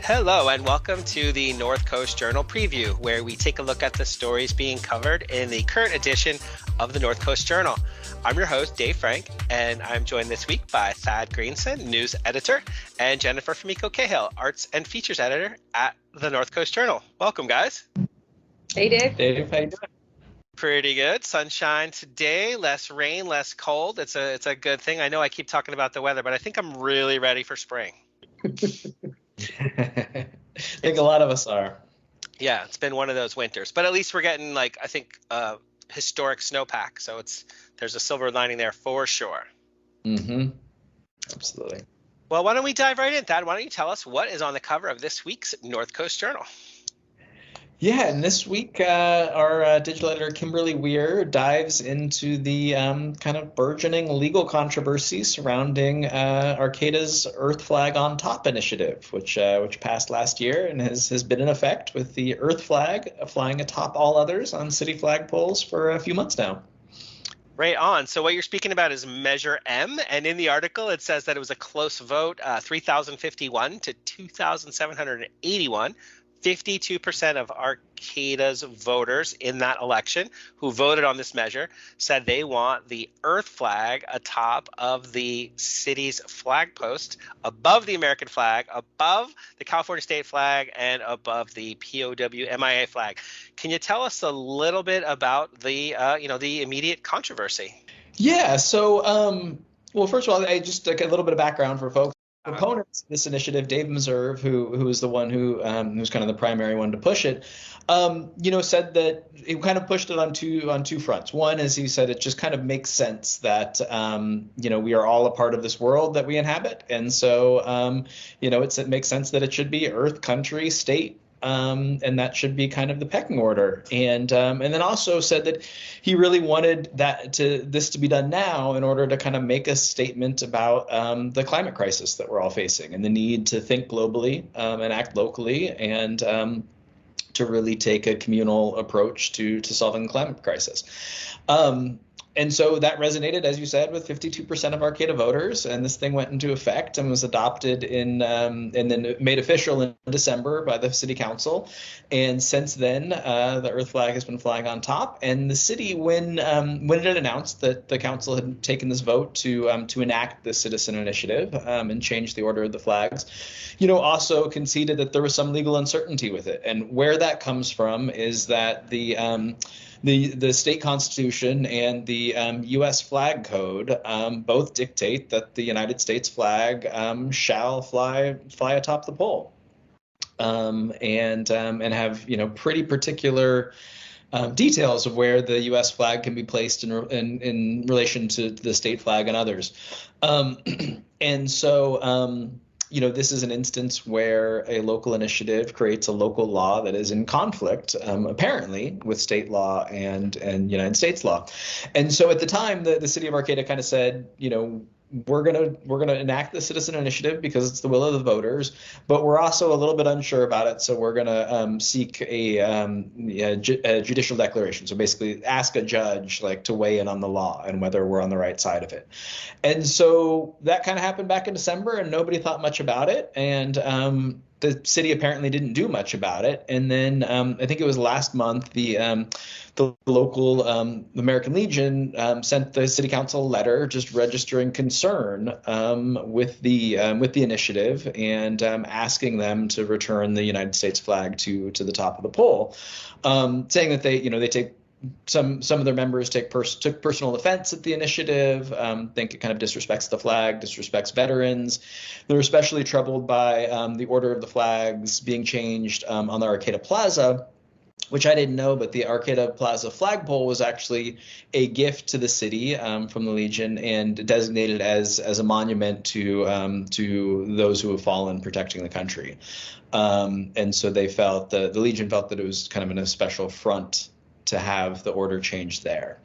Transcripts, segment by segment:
Hello and welcome to the North Coast Journal Preview, where we take a look at the stories being covered in the current edition of the North Coast Journal. I'm your host, Dave Frank, and I'm joined this week by Thad Greenson, news editor, and Jennifer Fumiko Cahill, arts and features editor at the North Coast Journal. Welcome, guys. Hey, Dave. Dave, how you doing? Pretty good. Sunshine today, less rain, less cold. It's a good thing. I know I keep talking about the weather, but I think I'm really ready for spring. I think a lot of us are. Yeah, it's been one of those winters, but at least we're getting historic snowpack. So there's a silver lining there for sure. Mm-hmm. Absolutely. Well, why don't we dive right in, Thad? Why don't you tell us what is on the cover of this week's North Coast Journal? Yeah, and this week our digital editor Kimberly Weir dives into the kind of burgeoning legal controversy surrounding Arcata's Earth Flag on Top initiative, which passed last year and has been in effect with the Earth flag flying atop all others on city flagpoles for a few months now. Right on. So what you're speaking about is Measure M, and in the article it says that it was a close vote, 3,051 to 2,781. 52% of Arcata's voters in that election who voted on this measure said they want the Earth flag atop of the city's flag post, above the American flag, above the California state flag, and above the POW MIA flag. Can you tell us a little bit about the immediate controversy? Yeah. So, well, first of all, I just a little bit of background for folks. Proponents of this initiative, Dave Meserve, who is the one who's kind of the primary one to push it, said that he kind of pushed it on two fronts. One is he said it just kind of makes sense that we are all a part of this world that we inhabit, and so it makes sense that it should be Earth, country, state. And that should be kind of the pecking order. And then also said that he really wanted this to be done now in order to kind of make a statement about the climate crisis that we're all facing and the need to think globally and act locally and to really take a communal approach to solving the climate crisis. And so that resonated, as you said, with 52% of Arcata voters, and this thing went into effect and was adopted and then made official in December by the city council. And since then, the Earth flag has been flying on top. And the city, when it had announced that the council had taken this vote to enact the citizen initiative and change the order of the flags, also conceded that there was some legal uncertainty with it. And where that comes from is that the state constitution and the U.S. flag code both dictate that the United States flag shall fly atop the pole, and have pretty particular details of where the U.S. flag can be placed in relation to the state flag and others, and so. This is an instance where a local initiative creates a local law that is in conflict, apparently, with state law and United States law. And so at the time, the city of Arcata kind of said, we're gonna enact the citizen initiative because it's the will of the voters, but we're also a little bit unsure about it, so we're gonna seek a judicial declaration. So basically, ask a judge to weigh in on the law and whether we're on the right side of it. And so that kind of happened back in December, and nobody thought much about it. And the city apparently didn't do much about it. And then I think it was last month, the local American Legion sent the city council a letter just registering concern with the initiative and asking them to return the United States flag to the top of the pole, saying that they take some of their members took personal offense at the initiative, think it kind of disrespects the flag, disrespects veterans. They're especially troubled by the order of the flags being changed on the Arcata Plaza, which I didn't know, but the Arcata Plaza flagpole was actually a gift to the city from the Legion and designated as a monument to those who have fallen protecting the country. And so they felt the Legion felt that it was kind of in a special front to have the order changed there.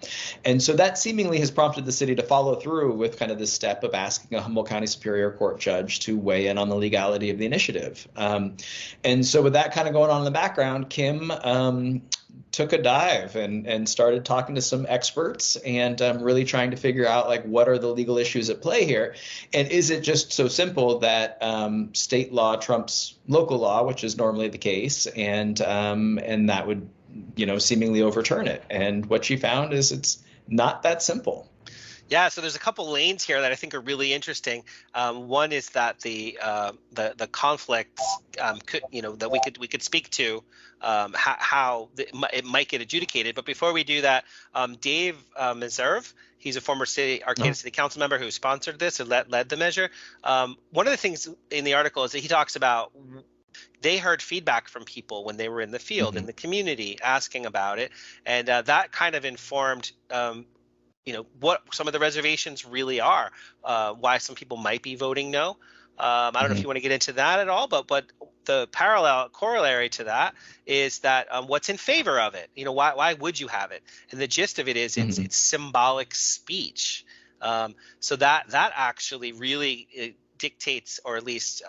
And so that seemingly has prompted the city to follow through with kind of this step of asking a Humboldt County Superior Court judge to weigh in on the legality of the initiative. And so with that kind of going on in the background, Kim took a dive and started talking to some experts and really trying to figure out, like, what are the legal issues at play here? And is it just so simple that state law trumps local law, which is normally the case, and that would, seemingly overturn it? And what she found is it's not that simple. Yeah, so there's a couple lanes here that I think are really interesting. One is that the conflicts that we could speak to how it might get adjudicated. But before we do that, Dave Meserve, he's a former Arcata City Council member who sponsored this and led the measure. One of the things in the article is that he talks about they heard feedback from people when they were in the field, in the community, asking about it, and that kind of informed what some of the reservations really are, why some people might be voting no. I don't know if you want to get into that at all, but the corollary to that is that what's in favor of it? Why would you have it? And the gist of it is it's symbolic speech. So that actually really dictates, or at least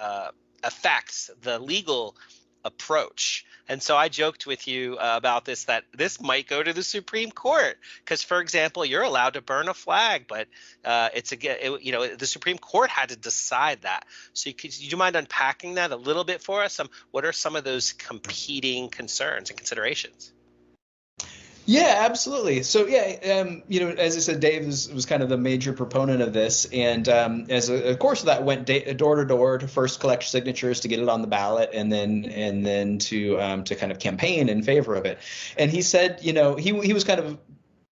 affects, the legal approach. And so I joked with you about this, that this might go to the Supreme Court because, for example, you're allowed to burn a flag, but the Supreme Court had to decide that. So do you mind unpacking that a little bit for us? What are some of those competing concerns and considerations? Yeah, absolutely. So as I said, Dave was kind of the major proponent of this, and as a course of that, went door to door to first collect signatures to get it on the ballot, and then to kind of campaign in favor of it. And he said, he was kind of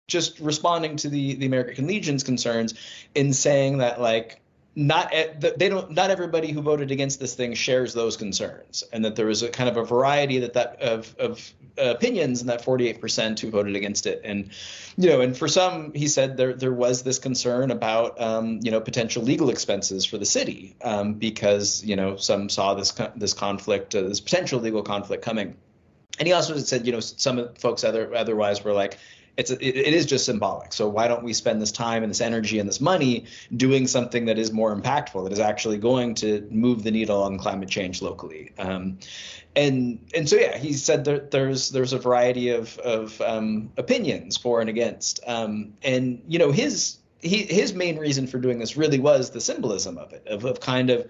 just responding to the American Legion's concerns in saying that, like, not everybody who voted against this thing shares those concerns, and that there was a kind of a variety of opinions in that 48% who voted against it. And and for some, he said there was this concern about potential legal expenses for the city, because some saw this conflict, this potential legal conflict coming. And he also said some folks otherwise were like, it is just symbolic. So why don't we spend this time and this energy and this money doing something that is more impactful, that is actually going to move the needle on climate change locally? And so he said there's a variety of opinions for and against. And his main reason for doing this really was the symbolism of it, of kind of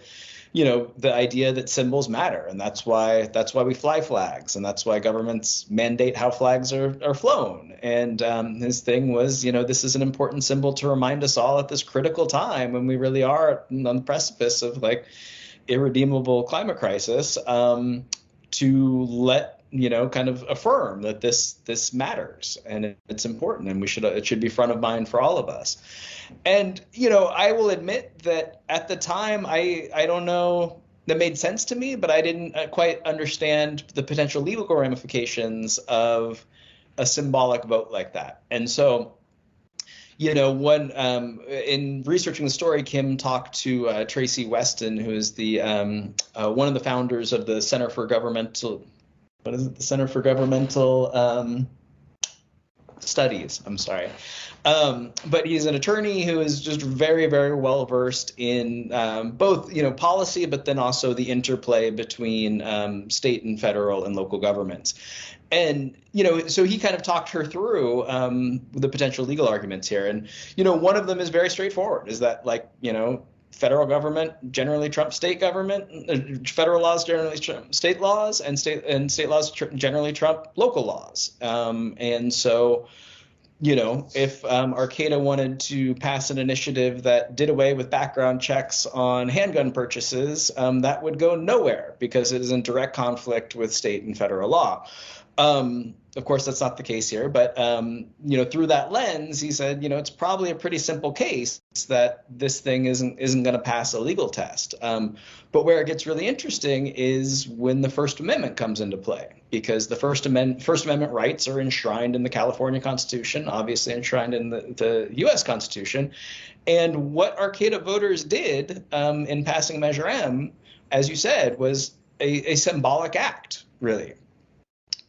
the idea that symbols matter, and that's why we fly flags, and that's why governments mandate how flags are flown. And his thing was, this is an important symbol to remind us all at this critical time when we really are on the precipice of, like, irredeemable climate crisis, to let kind of affirm that this matters and it's important, and it should be front of mind for all of us. And I will admit that at the time, I don't know, that made sense to me, but I didn't quite understand the potential legal ramifications of a symbolic vote like that. And so when in researching the story, Kim talked to Tracy Weston, who is the one of the founders of the Center for Governmental Studies. I'm sorry. But he's an attorney who is just very, very well versed in both, policy, but then also the interplay between state and federal and local governments. And, so he kind of talked her through the potential legal arguments here. And, one of them is very straightforward, is that, like, federal government generally trumps state government, federal laws generally trump state laws, and state laws generally trump local laws. And so, if Arcata wanted to pass an initiative that did away with background checks on handgun purchases, that would go nowhere because it is in direct conflict with state and federal law. Of course, that's not the case here, but through that lens, he said, it's probably a pretty simple case that this thing isn't going to pass a legal test. But where it gets really interesting is when the First Amendment comes into play, because the First Amendment rights are enshrined in the California Constitution, obviously enshrined in the U.S. Constitution. And what Arcata voters did in passing Measure M, as you said, was a symbolic act, really.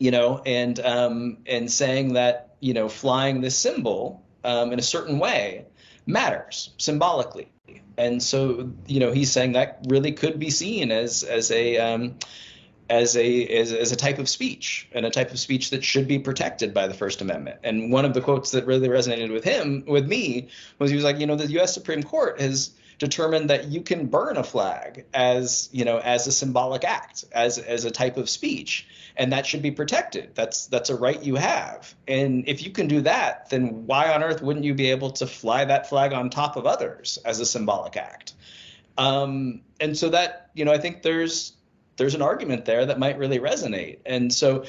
and saying that, flying this symbol in a certain way matters symbolically. And so, he's saying that really could be seen as a type of speech, and a type of speech that should be protected by the First Amendment. And one of the quotes that really resonated with me, was he was like, the U.S. Supreme Court has determined that you can burn a flag as a symbolic act, as a type of speech, and that should be protected. That's a right you have. And if you can do that, then why on earth wouldn't you be able to fly that flag on top of others as a symbolic act? And so that, I think there's an argument there that might really resonate. And so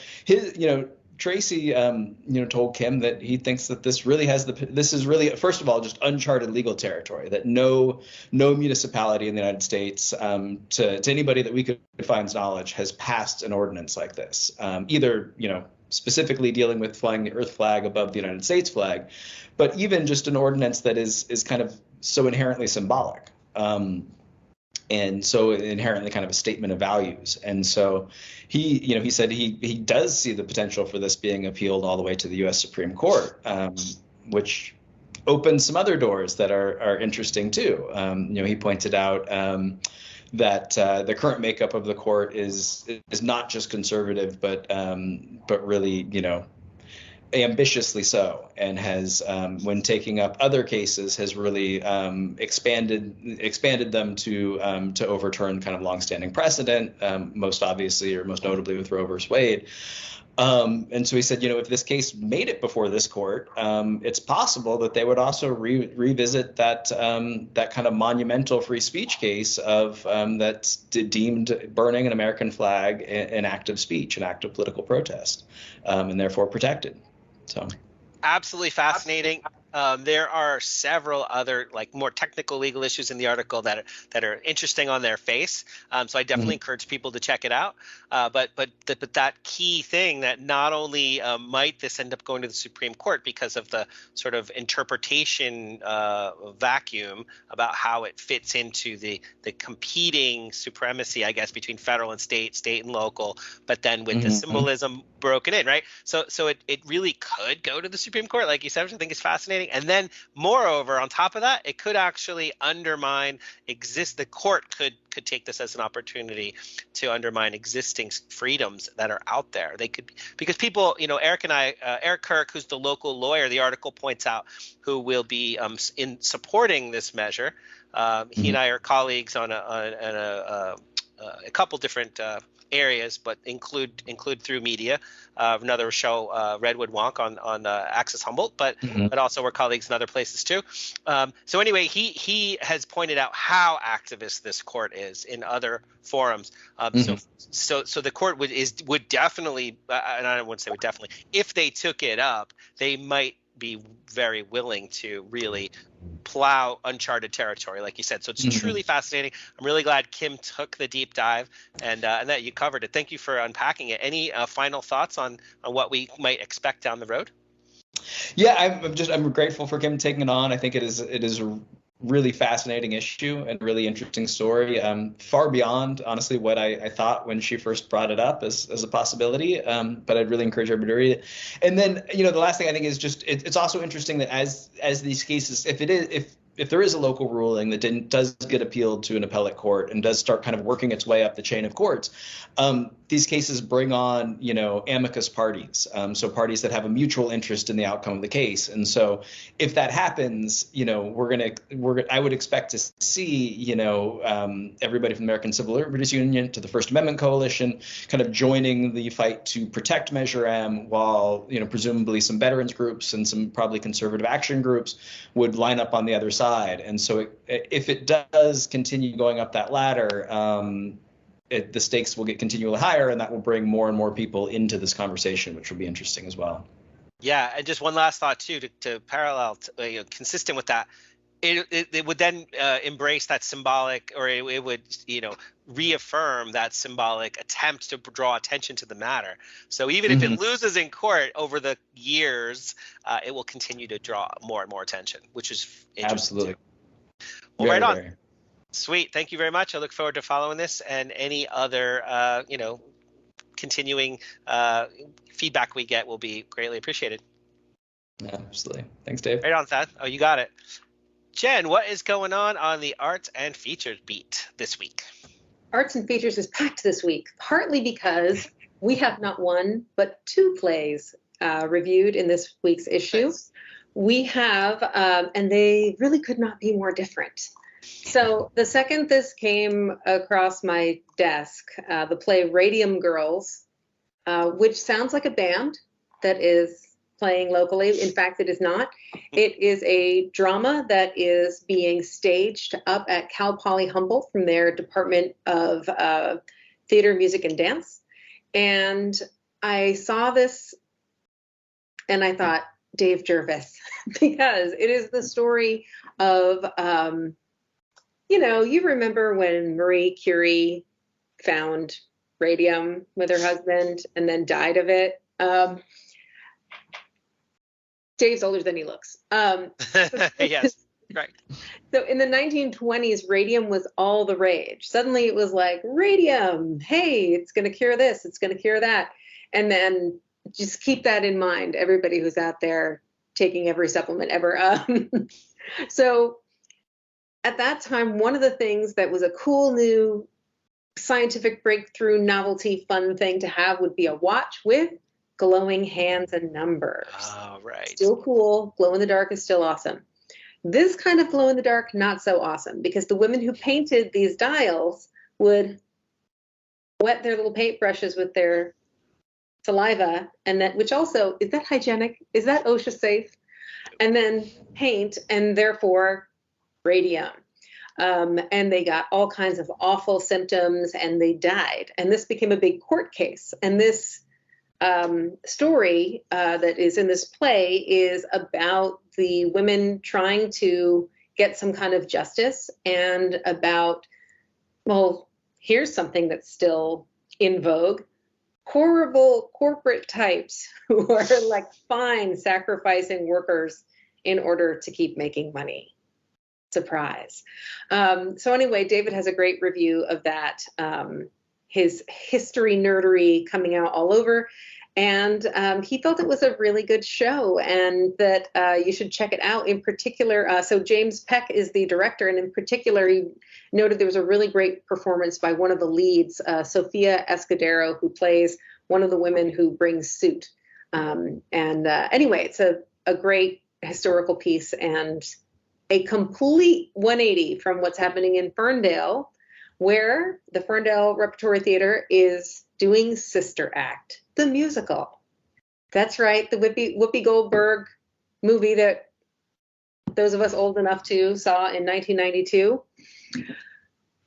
Tracy, told Kim that he thinks that this is really, first of all, just uncharted legal territory, that no municipality in the United States, to anybody that we could find knowledge, has passed an ordinance like this, either, specifically dealing with flying the Earth flag above the United States flag, but even just an ordinance that is kind of so inherently symbolic. And so inherently kind of a statement of values. And so he said he does see the potential for this being appealed all the way to the U.S. Supreme Court, which opens some other doors that are interesting too. He pointed out that the current makeup of the court is not just conservative, but really, ambitiously so, and has, when taking up other cases, has really expanded them to overturn kind of longstanding precedent, most obviously or most notably with Roe versus Wade. And so he said, if this case made it before this court, it's possible that they would also revisit that kind of monumental free speech case of that's deemed burning an American flag an act of speech, an act of political protest, and therefore protected. So, absolutely fascinating. There are several other more technical legal issues in the article that are interesting on their face. So I definitely encourage people to check it out. But that key thing that not only might this end up going to the Supreme Court because of the sort of interpretation vacuum about how it fits into the competing supremacy, I guess, between federal and state and local, but then with the symbolism broken in, right? So it really could go to the Supreme Court, like you said, which I think is fascinating. And then moreover, on top of that, it could actually undermine the court could take this as an opportunity to undermine existing freedoms that are out there. They could, because people, Eric Kirk, who's the local lawyer, the article points out, who will be in supporting this measure. He and I are colleagues on a couple different areas, but include through media. Another show, Redwood Wonk on Access Humboldt, but also we're colleagues in other places too. So anyway, he has pointed out how activist this court is in other forums. So the court would definitely, and I don't want to say would definitely, if they took it up, they might be very willing to really plow uncharted territory, like you said. So it's truly fascinating. I'm really glad Kim took the deep dive and that you covered it. Thank you for unpacking it. Any final thoughts on what we might expect down the road? Yeah, I'm grateful for Kim taking it on. I think it is a really fascinating issue and really interesting story, far beyond honestly what I thought when she first brought it up as a possibility, but I'd really encourage everybody to read it. And then the last thing I think is just it's also interesting that as these cases, if there is a local ruling that does get appealed to an appellate court and does start kind of working its way up the chain of courts, these cases bring on, amicus parties, so parties that have a mutual interest in the outcome of the case. And so if that happens, I would expect to see, everybody from the American Civil Liberties Union to the First Amendment Coalition kind of joining the fight to protect Measure M, while, presumably some veterans groups and some probably conservative action groups would line up on the other side. And so if it does continue going up that ladder, the stakes will get continually higher, and that will bring more and more people into this conversation, which will be interesting as well. Yeah, and just one last thought too, to parallel, consistent with that, it would then embrace that symbolic, or it would reaffirm that symbolic attempt to draw attention to the matter. So even if it loses in court over the years, it will continue to draw more and more attention, which is interesting. Absolutely. Well, right on. Sweet. Thank you very much. I look forward to following this and any other, continuing feedback we get will be greatly appreciated. Yeah, absolutely. Thanks, Dave. Right on, Thad. Oh, you got it. Jen, what is going on the arts and features beat this week? Arts and features is packed this week, partly because we have not one, but two plays reviewed in this week's issue. Nice. We have, and they really could not be more different. So the second this came across my desk, the play Radium Girls, which sounds like a band that is playing locally. In fact, it is not. It is a drama that is being staged up at Cal Poly Humboldt from their Department of Theater, Music, and Dance. And I saw this and I thought, Dave Jervis, because it is the story of, you remember when Marie Curie found radium with her husband and then died of it. Dave's older than he looks. Yes, right. So in the 1920s, radium was all the rage. Suddenly it was like, radium, hey, it's going to cure this, it's going to cure that. And then just keep that in mind, everybody who's out there taking every supplement ever. So at that time, one of the things that was a cool new scientific breakthrough, novelty, fun thing to have would be a watch with glowing hands and numbers. Oh, right. Still cool. Glow in the dark is still awesome. This kind of glow in the dark, not so awesome, because the women who painted these dials would wet their little paintbrushes with their saliva, and that, which also, is that hygienic? Is that OSHA safe? And then paint, and therefore radium. And they got all kinds of awful symptoms, and they died. And this became a big court case. And this story that is in this play is about the women trying to get some kind of justice, and about, well, here's something that's still in vogue: horrible corporate types who are like fine sacrificing workers in order to keep making money. Surprise. So anyway, David has a great review of that, his history nerdery coming out all over. And he felt it was a really good show, and that you should check it out. In particular, so James Peck is the director, and in particular, he noted there was a really great performance by one of the leads, Sophia Escudero, who plays one of the women who brings suit. Anyway, it's a great historical piece, and a complete 180 from what's happening in Ferndale, where the Ferndale Repertory Theater is doing Sister Act, the musical. That's right, the Whoopi Goldberg movie that those of us old enough to saw in 1992,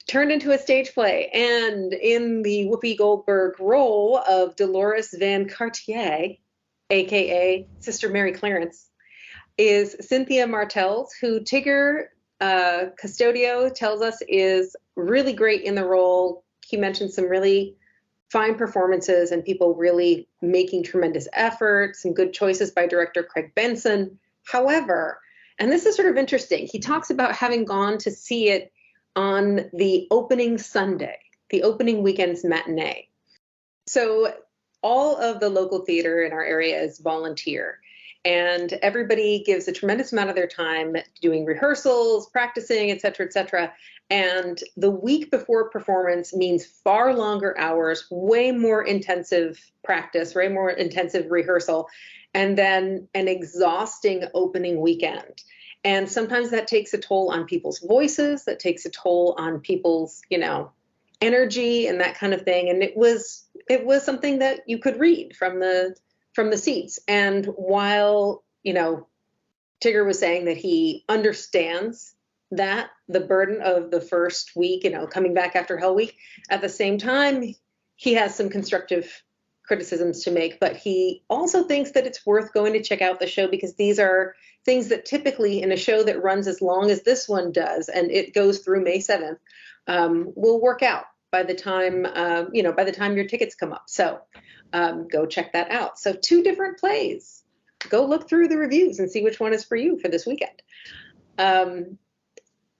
turned into a stage play. And in the Whoopi Goldberg role of Dolores Van Cartier, aka Sister Mary Clarence, is Cynthia Martels, who Tigger Custodio tells us is really great in the role. He mentioned some really fine performances and people really making tremendous effort, some good choices by director Craig Benson. However, and this is sort of interesting, he talks about having gone to see it on the opening Sunday, the opening weekend's matinee. So all of the local theater in our area is volunteer, and everybody gives a tremendous amount of their time doing rehearsals, practicing, et cetera, and the week before performance means far longer hours, way more intensive practice, way more intensive rehearsal, and then an exhausting opening weekend. And sometimes that takes a toll on people's voices, that takes a toll on people's, energy and that kind of thing. And it was something that you could read from the seats. And while, Tigger was saying that he understands that the burden of the first week, coming back after Hell Week, at the same time, he has some constructive criticisms to make, but he also thinks that it's worth going to check out the show, because these are things that typically in a show that runs as long as this one does, and it goes through May 7th, will work out by the time, by the time your tickets come up. So go check that out. So 2 different plays. Go look through the reviews and see which one is for you for this weekend.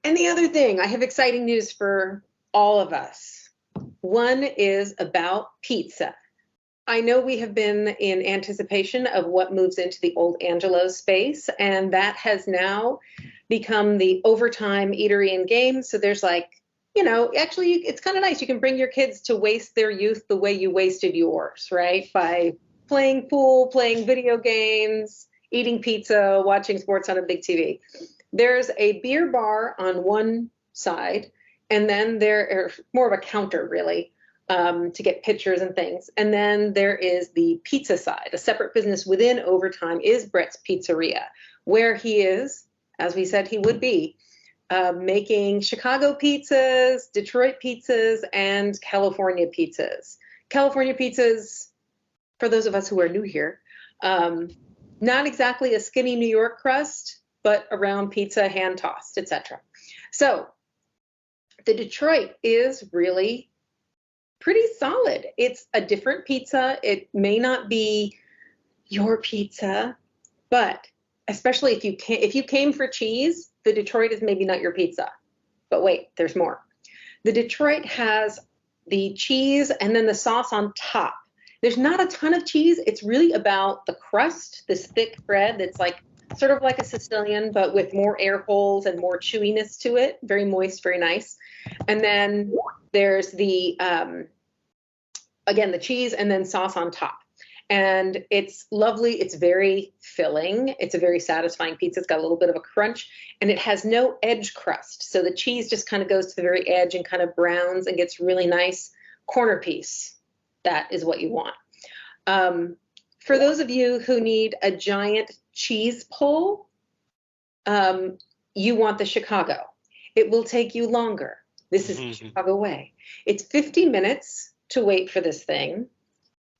And the other thing, I have exciting news for all of us. One is about pizza. I know we have been in anticipation of what moves into the Old Angelo space, and that has now become the overtime eatery and games. So there's like, actually, it's kind of nice. You can bring your kids to waste their youth the way you wasted yours, right? By playing pool, playing video games, eating pizza, watching sports on a big TV. There's a beer bar on one side, and then there is more of a counter, really, to get pictures and things. And then there is the pizza side. A separate business within Overtime is Brett's Pizzeria, where he is, as we said he would be, making Chicago pizzas, Detroit pizzas, and California pizzas. California pizzas, for those of us who are new here, not exactly a skinny New York crust, but a round pizza, hand tossed, etc. So the Detroit is really pretty solid. It's a different pizza. It may not be your pizza, but especially if you came for cheese, the Detroit is maybe not your pizza. But wait, there's more. The Detroit has the cheese and then the sauce on top. There's not a ton of cheese. It's really about the crust, this thick bread that's like sort of like a Sicilian, but with more air holes and more chewiness to it. Very moist, very nice. And then there's the, again, the cheese and then sauce on top. And it's lovely. It's very filling. It's a very satisfying pizza. It's got a little bit of a crunch, and it has no edge crust. So the cheese just kind of goes to the very edge and kind of browns and gets really nice corner piece. That is what you want. For those of you who need a giant cheese pull, you want the Chicago. It will take you longer. This is the Chicago way. It's 50 minutes to wait for this thing.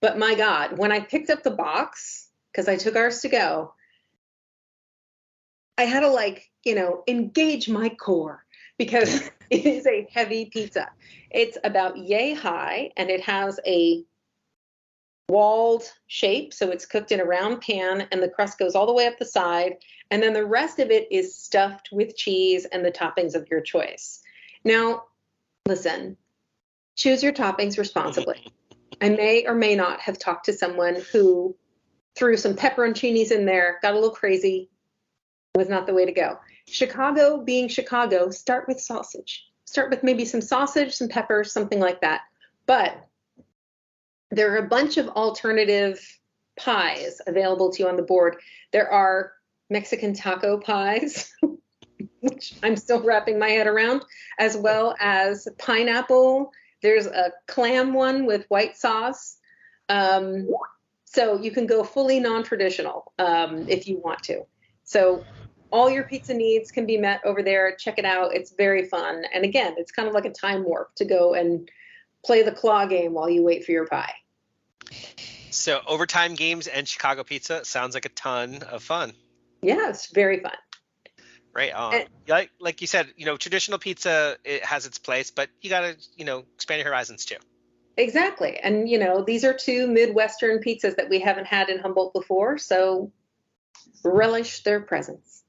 But my God, when I picked up the box, because I took ours to go, I had to engage my core because it is a heavy pizza. It's about yay high, and it has a walled shape. So it's cooked in a round pan, and the crust goes all the way up the side. And then the rest of it is stuffed with cheese and the toppings of your choice. Now, listen, choose your toppings responsibly. I may or may not have talked to someone who threw some pepperoncinis in there, got a little crazy, was not the way to go. Chicago being Chicago, start with sausage. Start with maybe some sausage, some peppers, something like that. But there are a bunch of alternative pies available to you on the board. There are Mexican taco pies, which I'm still wrapping my head around, as well as pineapple. There's a clam one with white sauce. So you can go fully non-traditional if you want to. So all your pizza needs can be met over there. Check it out. It's very fun. And again, it's kind of like a time warp to go and play the claw game while you wait for your pie. So Overtime games and Chicago pizza sounds like a ton of fun. Yeah, it's very fun. Right on. Like you said, traditional pizza, it has its place, but you got to, expand your horizons too. Exactly. And, these are two Midwestern pizzas that we haven't had in Humboldt before, so relish their presence.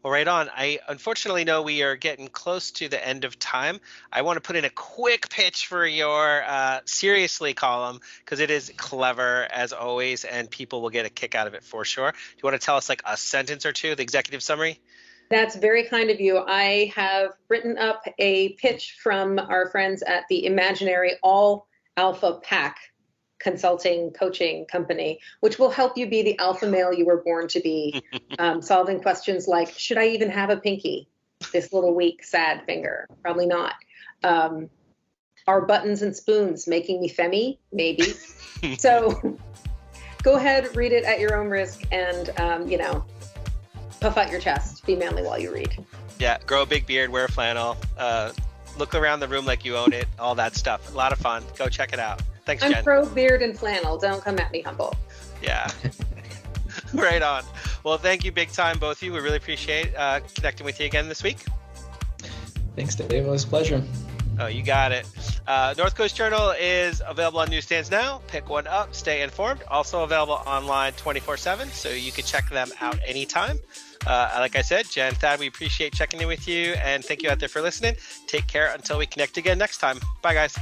Well, right on. I unfortunately know we are getting close to the end of time. I want to put in a quick pitch for your Seriously column because it is clever as always, and people will get a kick out of it for sure. Do you want to tell us like a sentence or two, the executive summary? That's very kind of you. I have written up a pitch from our friends at the Imaginary All Alpha Pack consulting coaching company, which will help you be the alpha male you were born to be, solving questions like, should I even have a pinky? This little weak, sad finger. Probably not. Are buttons and spoons making me femmy? Maybe. So go ahead, read it at your own risk, and, puff out your chest. Be manly while you read. Yeah, grow a big beard, wear a flannel, look around the room like you own it, all that stuff. A lot of fun. Go check it out. Thanks, Jen. I'm pro beard and flannel. Don't come at me, Humboldt. Yeah. Right on. Well, thank you big time, both of you. We really appreciate connecting with you again this week. Thanks, Dave. It was a pleasure. Oh, you got it. North Coast Journal is available on newsstands now. Pick one up. Stay informed. Also available online 24/7, so you can check them out anytime. Like I said, Jen, Thad, we appreciate checking in with you, and thank you out there for listening. Take care until we connect again next time. Bye, guys.